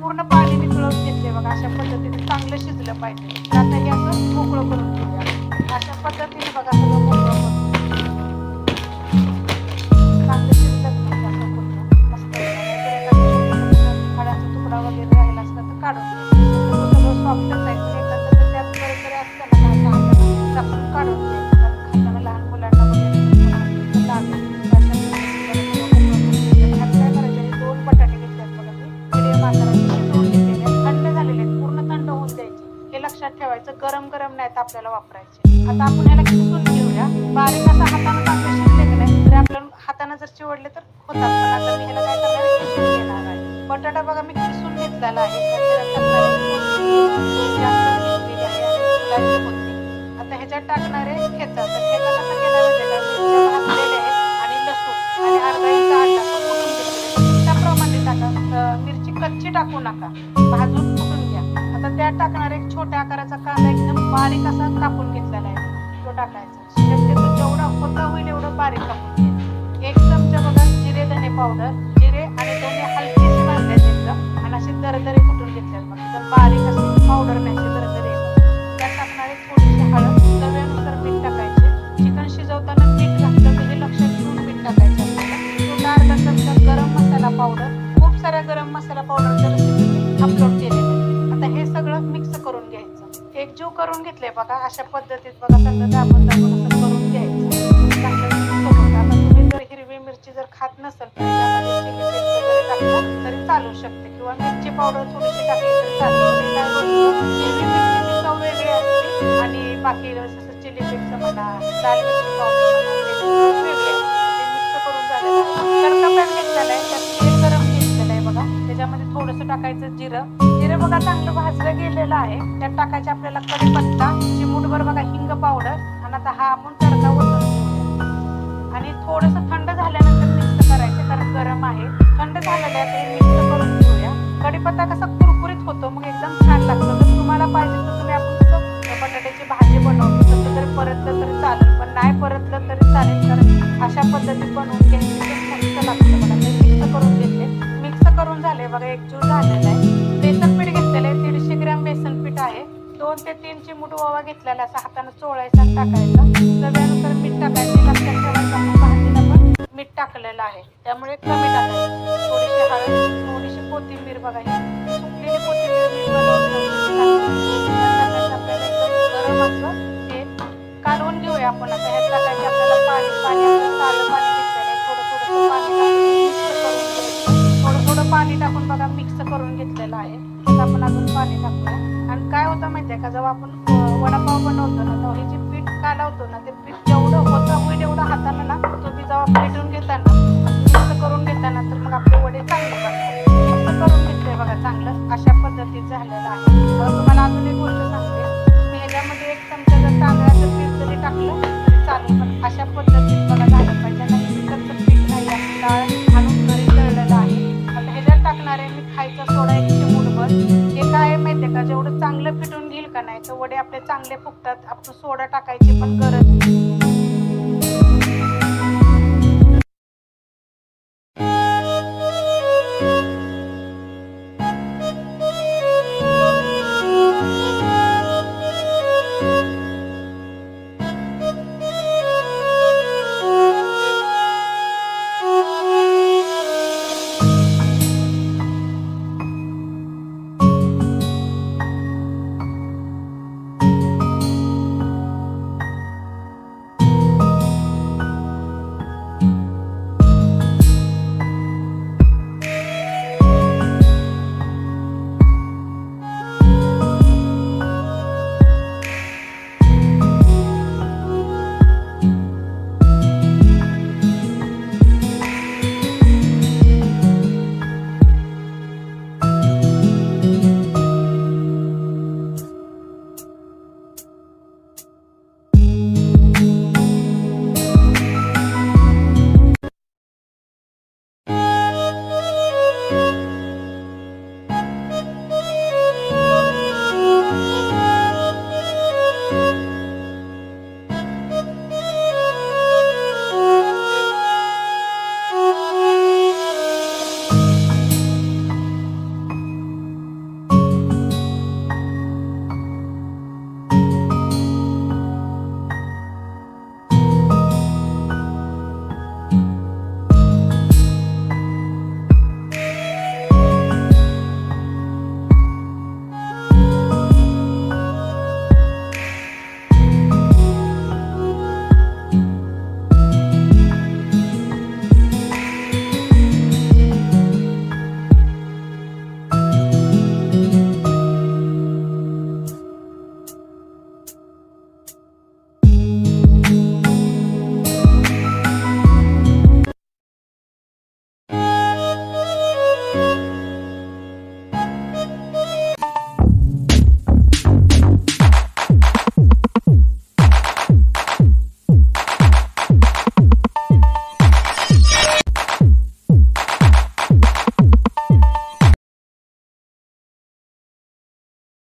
पूर्ण पाणी निथळून घेतले बघा. अशा पद्धतीने चांगलं शिजलं पाहिजे. आता हे असं मोकळं करून घेऊया. अशा पद्धतीने बघा सगळं मोकळं करून चांगलं शिजलं नाही असं पूर्ण मस्त खड्याचा तुकडा वगैरे राहिला असला तर काढून घ्यायचं. सगळं सॉफ्टच आहे पण एखादं त्यात बरे असतं ना टाकून काढून घ्यायचं. खाताना लहान मुलांना वगैरे लागेल काय करायचं. 2 बटाटे घेतल्यात बघा मी मिडियम आकाराचे शिजवून घेतलेले थंड झालेले आहेत. पूर्ण थंड होऊन द्यायचे. हे लक्षात ठेवायचं गरम गरम नाहीत आपल्याला वापरायचे. आता आपण ह्याला किसून घेऊया. बारीक असं हाताने चांगले शिजले की नाही तरी आपल्याला हाताने जर चिवडले तर होतात. पण आता मी ह्याला काय करणार आहे किसून घेणार आहे. बटाटा बघा मी किसून घेतलेला आहे. आता ह्याच्यात टाकणार आहे ठेचा. तर ठेचा कसा केला म्हणजे मिरच्या भाजलेल्या आहेत आणि लसूण आणि अर्धा इंच अंडा कुटून घेतलेला त्याप्रमाणे टाका. मिरची कच्ची टाकू नका, भाजून कुटून घ्या. आता त्यात टाकणार एक छोट्या आकाराचा कांदा एकदम बारीक असा कापून घेतलेला आहे तो टाकायचा. शक्यतो जेवढा होता होईल एवढं बारीक कापून घ्या. 1 चमचा बघा जिरे धने पावडर. जिरे आणि धने हलकेसे भाजले एकदम आणि असे दरदरे कुटून घेतले बघा. तर बारीक असं पावडर नाही दरदरे. त्यात टाकणारे थोडीशी हळद, चवीनुसार मीठ टाकायचे. चिकन शिजवताना मीठ घातलं म्हणजे लक्षात घेऊन मीठ टाकायचं आपल्याला. अर्धा चमचा गरम मसाला पावडर. खूप साऱ्या गरम मसाला पावडरच्या रेसिपी मी अपलोड केलेल्या. आता हे सगळं मिक्स करून घ्यायचं. एकजीव करून घेतले बघा. अशा पद्धतीत बघा सगळं दाबून दाबून असं करून घ्यायचं. चांगलं मिक्स करून. आता तुम्ही जर हिरवी मिरची जर खात नसेल तर त्यामध्ये चिली फ्लेक्स वगैरे टाकलं तरी चालू शकते किंवा मिरची पावडर थोडीशी टाकली तरी चालते. काय होतं हिरवी मिरचीची चव वेगळी असते आणि बाकी जसं चिली फ्लेक्स म्हणा लाल मिरची पावडर म्हणा वेगळी असते. ते मिक्स करून झालेलं आहे. तडका पॅन घेतलेला आहे. त्यात तेल गरम घेतलेलं आहे बघा. त्याच्यामध्ये थोडंसं टाकायचं जिरं. जिरं बघा चांगलं भाजलं गेलेलं आहे. त्यात टाकायचे आपल्याला कढीपत्ता, चिमूटभर बघा हिंग पावडर आणि आता हा आपण तडका ओतून घेऊया. आणि थोडंसं थंड झाल्यानंतर मिक्स करायचं कारण गरम आहे. थंड झालेलं आहे ते मिक्स करून घेऊया. कढीपत्ता कसा कुरकुरीत होतो मग एकदम छान लागतं. तर तुम्हाला पाहिजे तर तुम्ही आपण कसं बटाट्याची भाजी बनवतो तसं जरी परतलं तरी चालेल, पण नाही परतलं तरी चालेल कारण अशा पद्धतीत बनवून घ्यायची मस्त लागतं बघा. ते मिक्स करून घेतले. मिक्स करून झाले बघा. एकजीव झालेला आहे. बेसन पीठ घेतलेलं आहे. 150 ग्रॅम बेसन पीठ आहे. 2 ते 3 चिमूट ओवा घेतलेला असा हाताने चोळायचा आणि टाकायचा. चवीनुसार मीठ टाकायचं. लक्षात ठेवायचं आपण भाजीला पण मीठ टाकलेलं आहे त्यामुळे कमी टाकायचं. थोडीशी हळद, थोडीशी कोथिंबीर बघा. ही सुकलेली कोथिंबीर मी गरम असं ते काढून घेऊया आपण. आता ह्यात टाकायचे आपल्याला पाणी. आपलं साधं पाणी घेतलेलं आहे. थोडं पाणी टाकून थोडं पाणी टाकून बघा मिक्स करून घेतलेलं आहे. आता आपण अजून पाणी टाकूया. आणि काय होतं माहिती आहे का जेव्हा आपण वडापाव बनवतो ना तेव्हा हे जे पीठ काढवतो ना ते पीठ जेवढं होतं होईल एवढं हाताने ना तुम्ही जेव्हा पेटून घेताना मिक्स करून घेताना तर मग आपले वडे चांगले बनतात. मिक्स करून घेतले बघा चांगलं अशा पद्धतीत झालेलं आहे. तुम्हाला अजून एक गोष्ट सांगते. तुम्ही ह्याच्यामध्ये 1 चमचा जर तांदळाचं पीठ जरी टाकलं तरी चालेल, पण अशा पद्धतीत बघा झालं पाहिजे. आणि विकतचं पीठ नाही आहे, डाळ आणून घरी तळलेलं आहे. आता ह्याच्यात टाकणार आहे मी खायचा सोडा 1 चिमूटभर. हे काय माहिती आहे का जेवढं चांगलं पिटून घेईल का नाही तर वडे आपले चांगले फुगतात. आपण सोडा टाकायची पण गरज नाही.